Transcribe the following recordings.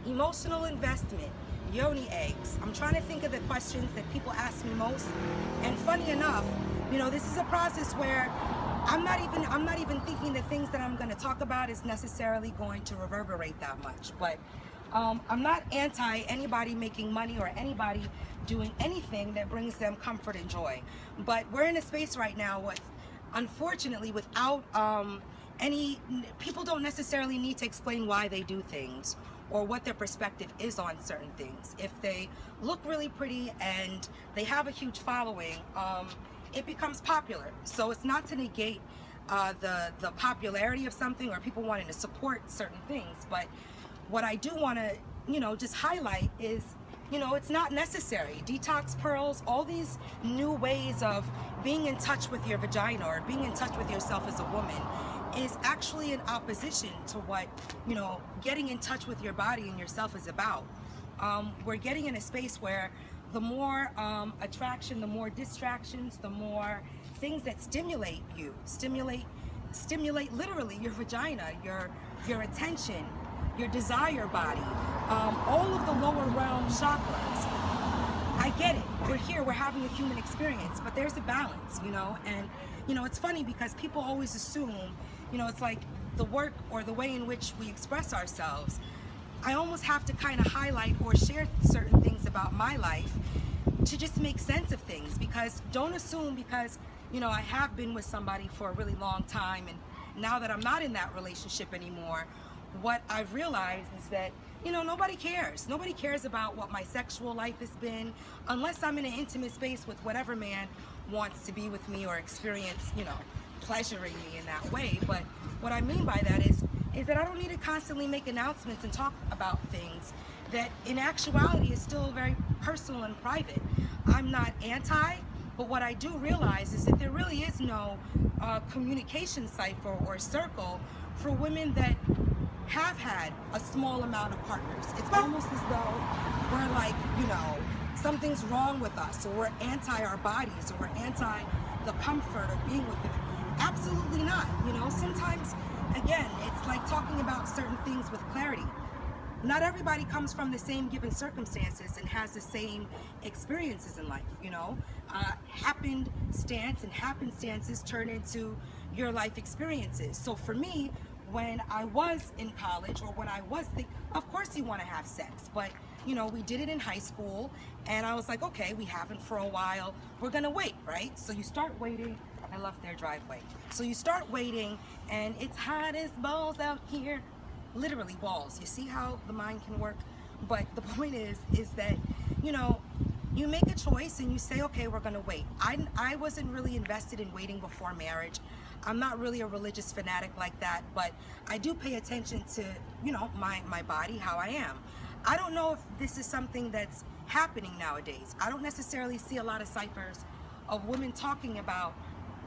Emotional investment, yoni eggs. I'm trying to think of the questions that people ask me most. And funny enough, this is a process where I'm not even thinking the things that I'm going to talk about is necessarily going to reverberate that much. But I'm not anti anybody making money or anybody doing anything that brings them comfort and joy. But we're in a space right now with, unfortunately, without any, people don't necessarily need to explain why they do things or what their perspective is on certain things. If they look really pretty and they have a huge following, it becomes popular. So it's not to negate the popularity of something or people wanting to support certain things, but what I do want to, just highlight is, it's not necessary. Detox pearls, all these new ways of being in touch with your vagina or being in touch with yourself as a woman is actually in opposition to what, getting in touch with your body and yourself is about. We're getting in a space where the more attraction, the more distractions, the more things that stimulate you, stimulate literally your vagina, your attention, your desire body, all of the lower realm chakras. I get it. We're here, we're having a human experience, but there's a balance, and it's funny because people always assume, it's like the work or the way in which we express ourselves. I almost have to kind of highlight or share certain things about my life to just make sense of things, because don't assume because, I have been with somebody for a really long time and now that I'm not in that relationship anymore, what I've realized is that, nobody cares. Nobody cares about what my sexual life has been unless I'm in an intimate space with whatever man wants to be with me or experience, pleasuring me in that way. But what I mean by that is that I don't need to constantly make announcements and talk about things that in actuality is still very personal and private. I'm not anti, but what I do realize is that there really is no communication cipher or circle for women that have had a small amount of partners. It's almost as though we're like, something's wrong with us, or we're anti our bodies, or we're anti the comfort of being with them. Absolutely not. Sometimes, again, it's like talking about certain things with clarity. Not everybody comes from the same given circumstances and has the same experiences in life, happenstances turn into your life experiences. So for me, when I was in college or when I was of course you want to have sex, but we did it in high school and I was like, okay, we haven't for a while, we're gonna wait, right? So you start waiting. I love their driveway. So you start waiting and it's hot as balls out here. Literally balls. You see how the mind can work? But the point is that, you make a choice and you say, okay, we're gonna wait. I wasn't really invested in waiting before marriage. I'm not really a religious fanatic like that, but I do pay attention to, my body, how I am. I don't know if this is something that's happening nowadays. I don't necessarily see a lot of ciphers of women talking about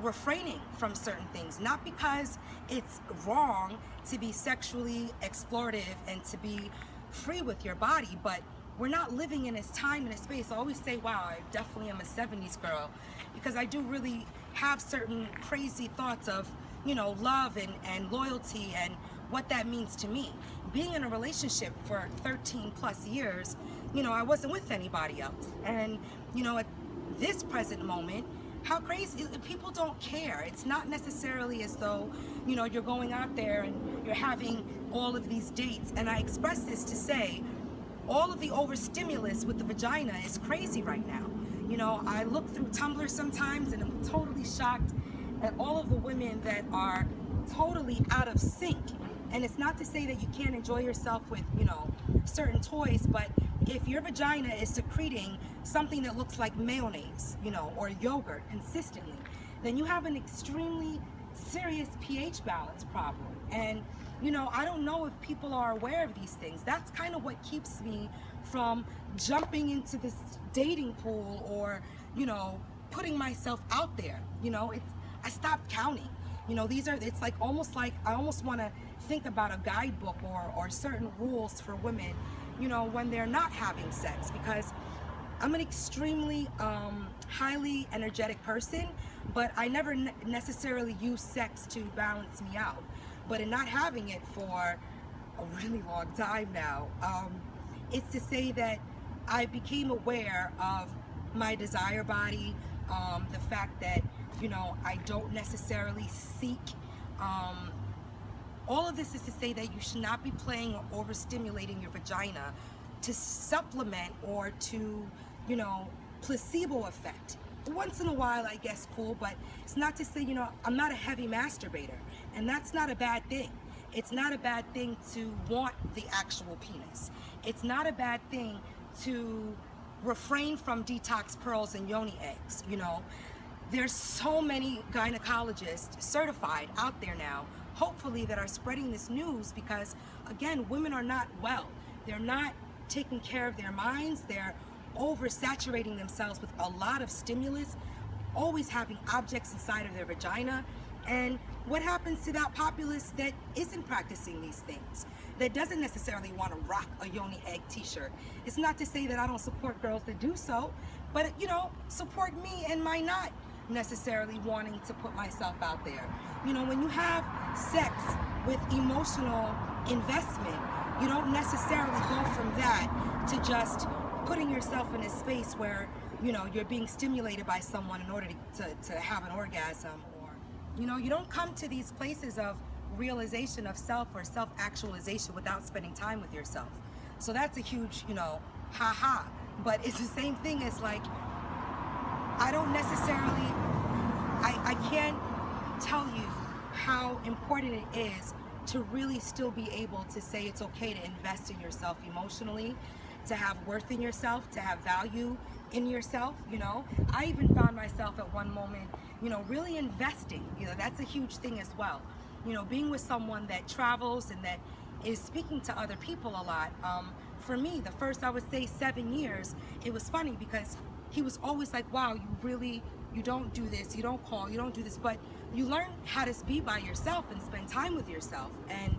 refraining from certain things, not because it's wrong to be sexually explorative and to be free with your body, but we're not living in this time and a space. I always say, wow, I definitely am a 70s girl, because I do really have certain crazy thoughts of, love and loyalty and what that means to me. Being in a relationship for 13 plus years, I wasn't with anybody else. And, at this present moment, how crazy, people don't care. It's not necessarily as though, you're going out there and you're having all of these dates. And I express this to say, all of the overstimulus with the vagina is crazy right now. I look through Tumblr sometimes and I'm totally shocked at all of the women that are totally out of sync. And it's not to say that you can't enjoy yourself with, certain toys, but if your vagina is secreting something that looks like mayonnaise, or yogurt consistently, then you have an extremely serious pH balance problem. And, I don't know if people are aware of these things. That's kind of what keeps me from jumping into this dating pool or, putting myself out there. I stopped counting. It's like almost like I almost want to think about a guidebook or certain rules for women, when they're not having sex, because I'm an extremely highly energetic person, but I never necessarily use sex to balance me out. But in not having it for a really long time now, It's to say that I became aware of my desire body, the fact that, I don't necessarily seek. Um, all of this is to say that you should not be playing or overstimulating your vagina to supplement or to, placebo effect. Once in a while, I guess, cool, but it's not to say, I'm not a heavy masturbator, and that's not a bad thing. It's not a bad thing to want the actual penis. It's not a bad thing to refrain from detox pearls and yoni eggs. There's so many gynecologists certified out there now, hopefully, that are spreading this news, because again, women are not well. They're not taking care of their minds. They're oversaturating themselves with a lot of stimulus, always having objects inside of their vagina. And what happens to that populace that isn't practicing these things, that doesn't necessarily want to rock a yoni egg t-shirt? It's not to say that I don't support girls that do so, but support me and my not necessarily wanting to put myself out there. When you have sex with emotional investment, you don't necessarily go from that to just putting yourself in a space where you're being stimulated by someone in order to have an orgasm, or you don't come to these places of realization of self or self-actualization without spending time with yourself. So that's a huge ha-ha, but it's the same thing as, like, I don't necessarily, I can't tell you how important it is to really still be able to say it's okay to invest in yourself emotionally, to have worth in yourself, to have value in yourself. I even found myself at one moment, really investing. That's a huge thing as well. Being with someone that travels and that is speaking to other people a lot. For me, the first, I would say, 7 years, it was funny because he was always like, wow, you don't do this, you don't call, you don't do this, but you learn how to be by yourself and spend time with yourself, and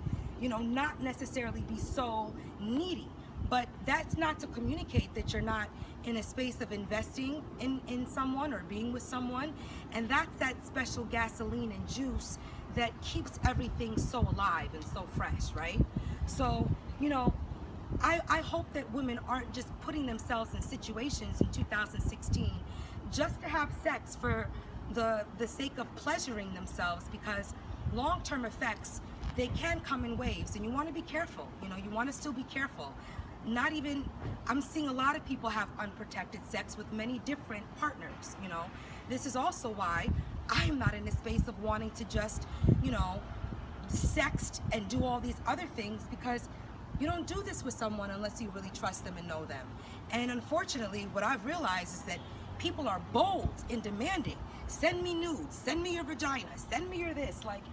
not necessarily be so needy. But that's not to communicate that you're not in a space of investing in someone or being with someone. And that's that special gasoline and juice that keeps everything so alive and so fresh, right? So, I hope that women aren't just putting themselves in situations in 2016 just to have sex for the sake of pleasuring themselves, because long-term effects, they can come in waves, and you want to be careful. You want to still be careful. I'm seeing a lot of people have unprotected sex with many different partners. This is also why I'm not in a space of wanting to just, sext and do all these other things, because you don't do this with someone unless you really trust them and know them. And unfortunately, what I've realized is that people are bold in demanding, send me nudes, send me your vagina, send me your this. Like,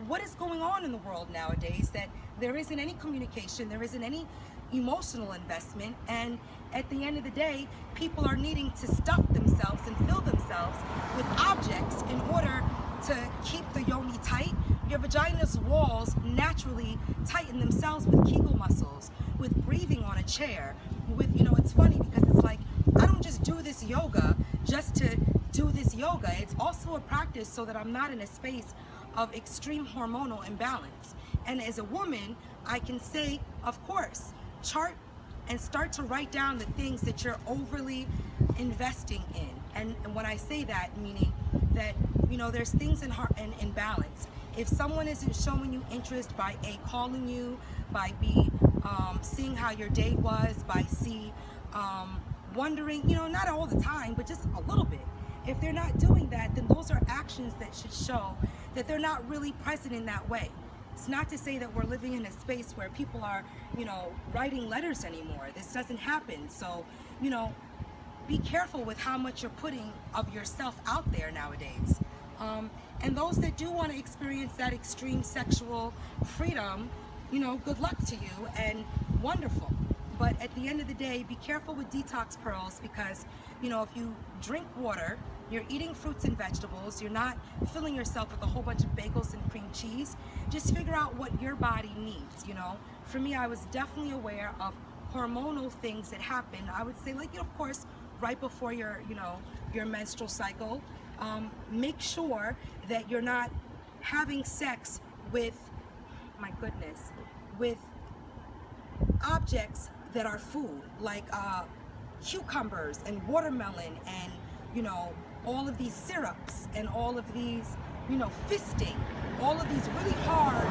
what is going on in the world nowadays that there isn't any communication, there isn't any emotional investment, and at the end of the day, people are needing to stuff themselves and fill themselves with objects in order to keep the yoni tight. Your vagina's walls naturally tighten themselves with Kegel muscles, with breathing on a chair, with, it's funny because it's like, I don't just do this yoga just to do this yoga. It's also a practice so that I'm not in a space of extreme hormonal imbalance. And as a woman, I can say, of course, chart and start to write down the things that you're overly investing in. And when I say that, meaning that, there's things in balance. If someone isn't showing you interest by A, calling you, by B, seeing how your day was, by C, wondering, not all the time, but just a little bit. If they're not doing that, then those are actions that should show that they're not really present in that way. It's not to say that we're living in a space where people are, writing letters anymore. This doesn't happen. So, be careful with how much you're putting of yourself out there nowadays. And those that do want to experience that extreme sexual freedom, good luck to you and wonderful. But at the end of the day, be careful with detox pearls, because, if you drink water, you're eating fruits and vegetables, you're not filling yourself with a whole bunch of bagels and cream cheese. Just figure out what your body needs. For me, I was definitely aware of hormonal things that happen. I would say, like, of course, right before your menstrual cycle. Make sure that you're not having sex with, my goodness, with objects that are food, like cucumbers and watermelon and, you know, all of these syrups and all of these, you know, fisting, all of these really hard,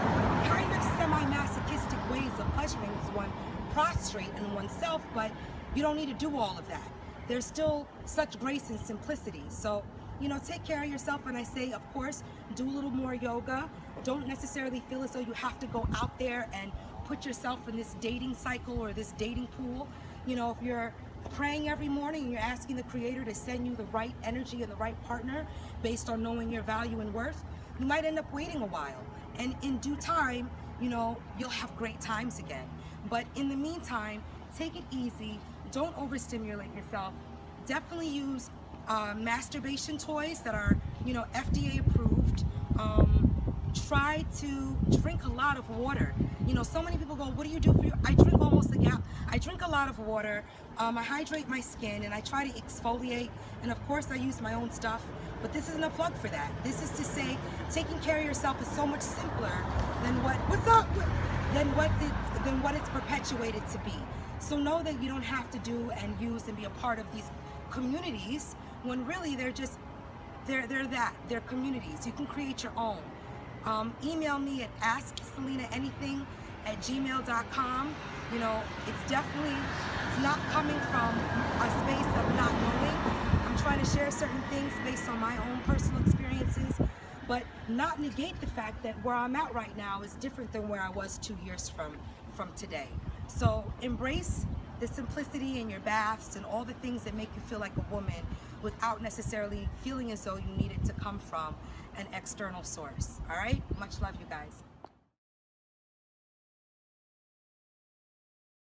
kind of semi-masochistic ways of pleasuring one prostrate in oneself, but you don't need to do all of that. There's still such grace and simplicity. So, you know, take care of yourself. And I say, of course, do a little more yoga. Don't necessarily feel as though you have to go out there and put yourself in this dating cycle or this dating pool. You know, if you're praying every morning and you're asking the Creator to send you the right energy and the right partner based on knowing your value and worth, you might end up waiting a while. And in due time, you know, you'll have great times again. But in the meantime, take it easy. Don't overstimulate yourself. Definitely use masturbation toys that are, you know, FDA approved. Try to drink a lot of water. You know, so many people go, what do you do for your, I drink almost a gallon. I drink a lot of water. I hydrate my skin and I try to exfoliate. And of course I use my own stuff, but this isn't a plug for that. This is to say, taking care of yourself is so much simpler than than what it's perpetuated to be. So know that you don't have to do and use and be a part of these communities when really they're communities. You can create your own. Email me at askselinaanything@gmail.com. You know, it's not coming from a space of not knowing. I'm trying to share certain things based on my own personal experiences, but not negate the fact that where I'm at right now is different than where I was 2 years from today. So embrace the simplicity in your baths and all the things that make you feel like a woman without necessarily feeling as though you need it to come from an external source. All right? Much love, you guys.